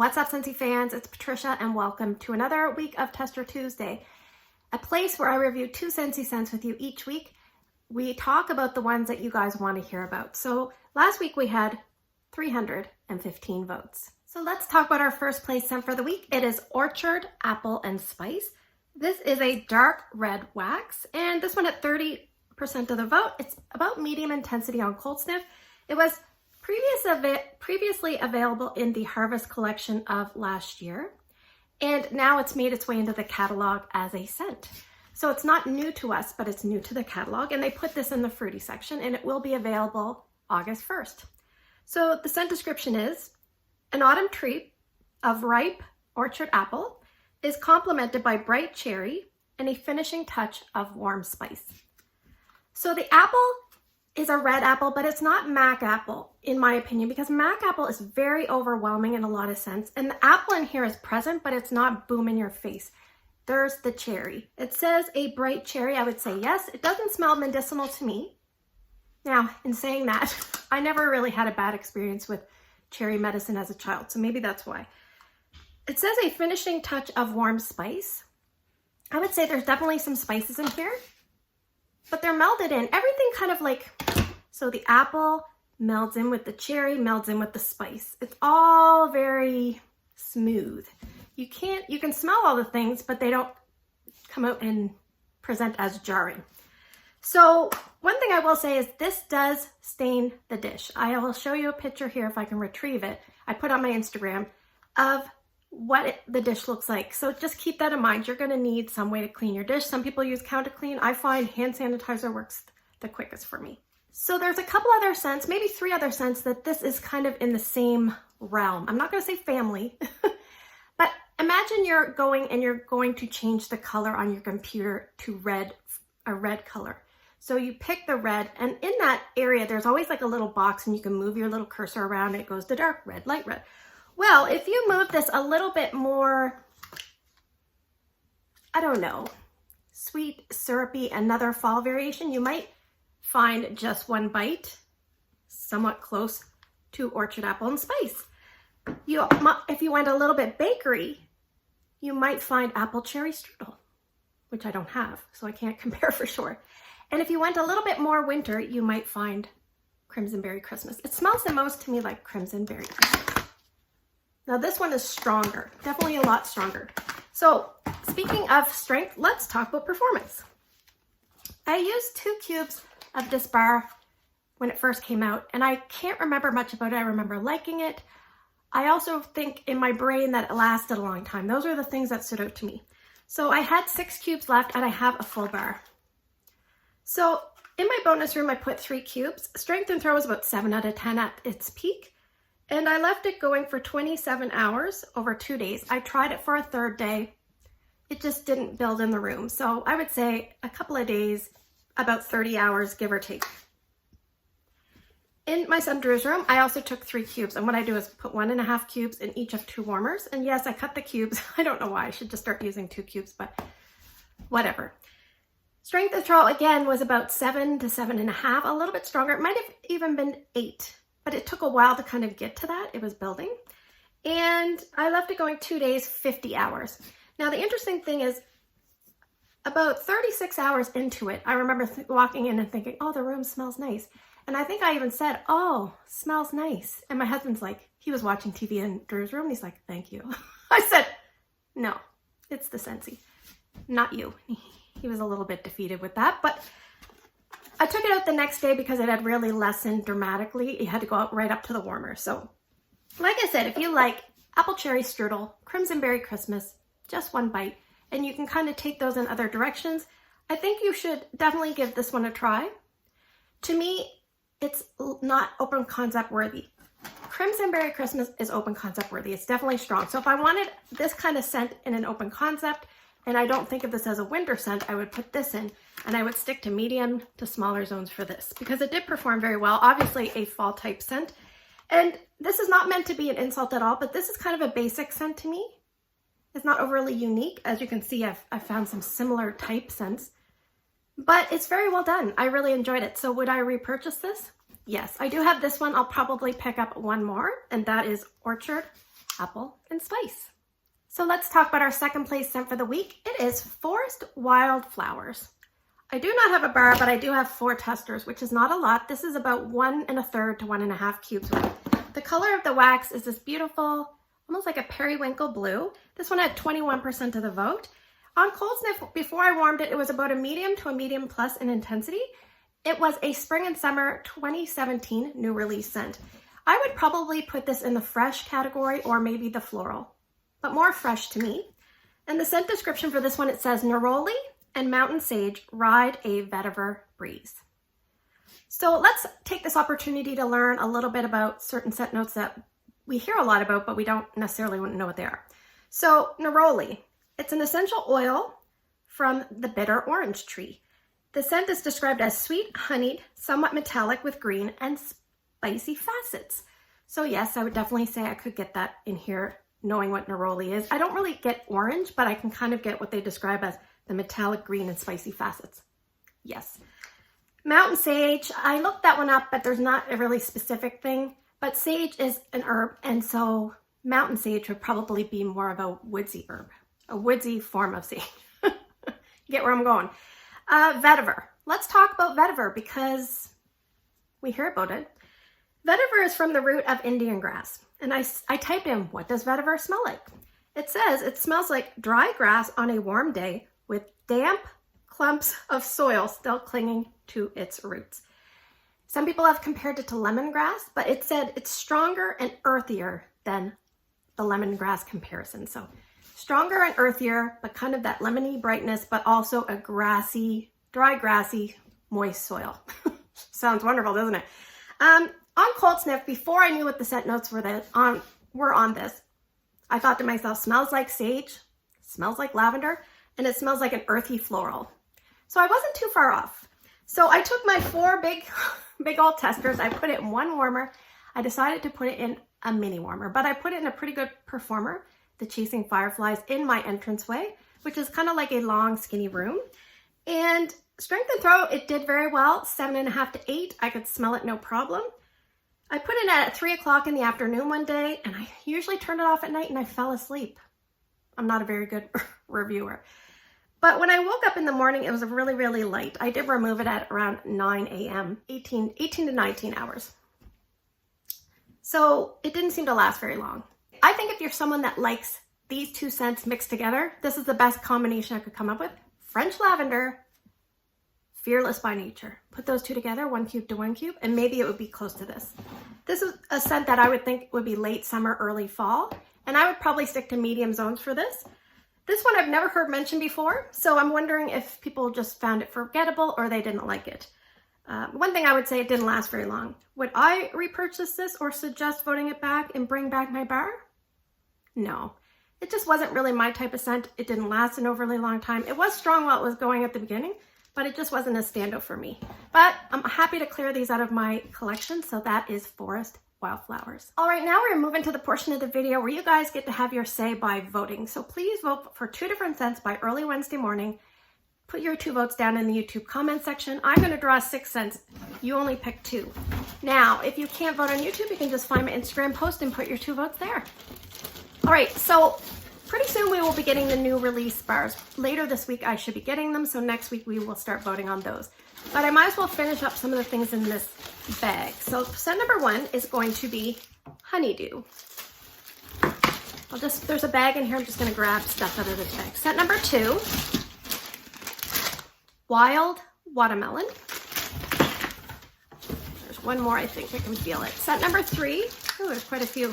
What's up, Scentsy fans? It's Patricia and welcome to another week of Tester Tuesday, a place where I review 2 Scentsy scents with you each week. We talk about the ones that you guys want to hear about. So last week we had 315 votes. So let's talk about our first place scent for the week. It is Orchard Apple and Spice. This is a dark red wax, and this one at 30% of the vote. It's about medium intensity on cold sniff. It was previously available in the Harvest collection of last year, and now it's made its way into the catalog as a scent. So it's not new to us, but it's new to the catalog, and they put this in the fruity section, and it will be available August 1st. So the scent description is, an autumn treat of ripe orchard apple is complemented by bright cherry and a finishing touch of warm spice. So the apple is a red apple, but it's not Mac apple, in my opinion, because Mac apple is very overwhelming in a lot of scents. And the apple in here is present, but it's not boom in your face. There's the cherry. It says a bright cherry. I would say yes. It doesn't smell medicinal to me. Now, in saying that, I never really had a bad experience with cherry medicine as a child, so maybe that's why. It says a finishing touch of warm spice. I would say there's definitely some spices in here, but they're melded in. Everything kind of like, so the apple melds in with the cherry, melds in with the spice. It's all very smooth. You can smell all the things, but they don't come out and present as jarring. So one thing I will say is this does stain the dish. I will show you a picture here if I can retrieve it. I put on my Instagram of what the dish looks like. So just keep that in mind. You're going to need some way to clean your dish. Some people use Counter Clean. I find hand sanitizer works the quickest for me. So there's a couple other scents, maybe 3 other scents that this is kind of in the same realm. I'm not going to say family, but imagine you're going to change the color on your computer to a red color. So you pick the red, and in that area, there's always like a little box and you can move your little cursor around and it goes to dark red, light red. Well, if you move this a little bit more, I don't know, sweet, syrupy, another fall variation, you might find Just One Bite somewhat close to Orchard Apple and Spice. If you went a little bit bakery, you might find Apple Cherry Strudel, which I don't have, so I can't compare for sure. And if you went a little bit more winter, you might find Crimson Berry Christmas. It smells the most to me like Crimson Berry Christmas. Now this one is stronger, definitely a lot stronger. So speaking of strength, let's talk about performance. I used 2 cubes of this bar when it first came out, and I can't remember much about it. I remember liking it. I also think in my brain that it lasted a long time. Those are the things that stood out to me. So I had 6 cubes left and I have a full bar. So in my bonus room, I put 3 cubes. Strength and throw was about 7 out of 10 at its peak. And I left it going for 27 hours over 2 days. I tried it for a 3rd day. It just didn't build in the room. So I would say a couple of days, about 30 hours, give or take. In my son Drew's room, I also took 3 cubes. And what I do is put 1.5 cubes in each of 2 warmers. And yes, I cut the cubes. I don't know why. I should just start using 2 cubes, but whatever. Strength of throw, again, was about 7 to 7.5, a little bit stronger. It might have even been 8. But it took a while to kind of get to that. It was building. And I left it going 2 days, 50 hours. Now, the interesting thing is about 36 hours into it, I remember walking in and thinking, oh, the room smells nice. And I think I even said, oh, smells nice. And my husband's like, he was watching TV in Drew's room. And he's like, thank you. I said, no, it's the Scentsy, not you. He was a little bit defeated with that, but I took it out the next day because it had really lessened dramatically. It had to go out right up to the warmer. So like I said, if you like Apple Cherry Strudel, Crimson Berry Christmas, Just One Bite, and you can kind of take those in other directions, I think you should definitely give this one a try. To me, it's not open concept worthy. Crimson Berry Christmas is open concept worthy. It's definitely strong. So if I wanted this kind of scent in an open concept, and I don't think of this as a winter scent, I would put this in, and I would stick to medium to smaller zones for this because it did perform very well. Obviously a fall type scent. And this is not meant to be an insult at all, but this is kind of a basic scent to me. It's not overly unique. As you can see, I've found some similar type scents, but it's very well done. I really enjoyed it. So would I repurchase this? Yes, I do have this one. I'll probably pick up one more, and that is Orchard apple, and spice. So let's talk about our second place scent for the week. It is Forest Wildflowers. I do not have a bar, but I do have 4 testers, which is not a lot. This is about 1 1/3 to 1 1/2 cubes worth. The color of the wax is this beautiful, almost like a periwinkle blue. This one had 21% of the vote. On cold sniff, before I warmed it, it was about a medium to a medium plus in intensity. It was a spring and summer 2017 new release scent. I would probably put this in the fresh category or maybe the floral, but more fresh to me. And the scent description for this one, it says neroli and mountain sage ride a vetiver breeze. So let's take this opportunity to learn a little bit about certain scent notes that we hear a lot about, but we don't necessarily know what they are. So neroli, it's an essential oil from the bitter orange tree. The scent is described as sweet, honeyed, somewhat metallic with green and spicy facets. So yes, I would definitely say I could get that in here knowing what neroli is. I don't really get orange, but I can kind of get what they describe as the metallic green and spicy facets. Yes. Mountain sage, I looked that one up, but there's not a really specific thing. But sage is an herb, and so mountain sage would probably be more of a woodsy herb, a woodsy form of sage. You get where I'm going. Vetiver. Let's talk about vetiver because we hear about it. Vetiver is from the root of Indian grass. And I typed in, what does vetiver smell like? It says it smells like dry grass on a warm day with damp clumps of soil still clinging to its roots. Some people have compared it to lemongrass, but it said it's stronger and earthier than the lemongrass comparison. So stronger and earthier, but kind of that lemony brightness, but also a grassy, dry, grassy, moist soil. Sounds wonderful, doesn't it? On cold sniff, before I knew what the scent notes were on this, I thought to myself, smells like sage, smells like lavender, and it smells like an earthy floral. So I wasn't too far off. So I took my 4 big old testers, I put it in one warmer. I decided to put it in a mini warmer, but I put it in a pretty good performer, the Chasing Fireflies, in my entranceway, which is kind of like a long, skinny room. And strength and throw, it did very well, 7.5 to 8. I could smell it no problem. I put it at 3 o'clock in the afternoon one day, and I usually turned it off at night and I fell asleep. I'm not a very good reviewer. But when I woke up in the morning, it was really, really light. I did remove it at around 9 a.m., 18 to 19 hours. So it didn't seem to last very long. I think if you're someone that likes these 2 scents mixed together, this is the best combination I could come up with. French lavender, Fearless by Nature. Put those 2 together, 1 cube to 1 cube, and maybe it would be close to this. This is a scent that I would think would be late summer, early fall, and I would probably stick to medium zones for this. This one I've never heard mentioned before, so I'm wondering if people just found it forgettable or they didn't like it. One thing I would say, it didn't last very long. Would I repurchase this or suggest voting it back and bring back my bar? No. It just wasn't really my type of scent. It didn't last an overly long time. It was strong while it was going at the beginning, but it just wasn't a standout for me. But I'm happy to clear these out of my collection, so that is Forest Wildflowers. All right, now we're moving to the portion of the video where you guys get to have your say by voting. So please vote for 2 different scents by early Wednesday morning. Put your 2 votes down in the YouTube comment section. I'm gonna draw 6 scents. You only pick 2. Now, if you can't vote on YouTube, you can just find my Instagram post and put your 2 votes there. All right, so pretty soon we will be getting the new release bars. Later this week I should be getting them, so next week we will start voting on those. But I might as well finish up some of the things in this bag. So scent number 1 is going to be Honeydew. There's a bag in here, I'm just gonna grab stuff out of this bag. Scent number 2, Wild Watermelon. There's one more, I think I can feel it. Scent number 3, oh, there's quite a few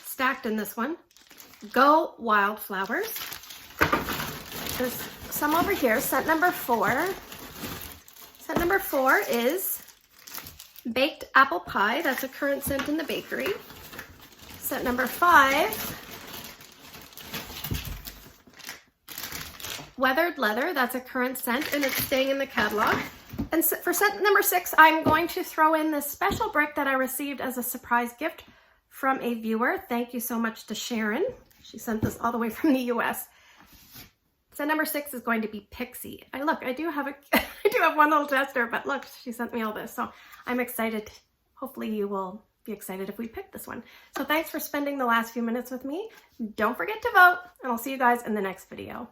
stacked in this one. Go Wildflowers. There's some over here. Scent number 4. Scent number 4 is Baked Apple Pie. That's a current scent in the bakery. Scent number 5, Weathered Leather. That's a current scent and it's staying in the catalog. And for scent number 6, I'm going to throw in this special brick that I received as a surprise gift from a viewer. Thank you so much to Sharon. She sent this all the way from the US. So number 6 is going to be Pixie. I do have one little tester, but look, she sent me all this. So I'm excited. Hopefully you will be excited if we picked this one. So thanks for spending the last few minutes with me. Don't forget to vote, and I'll see you guys in the next video.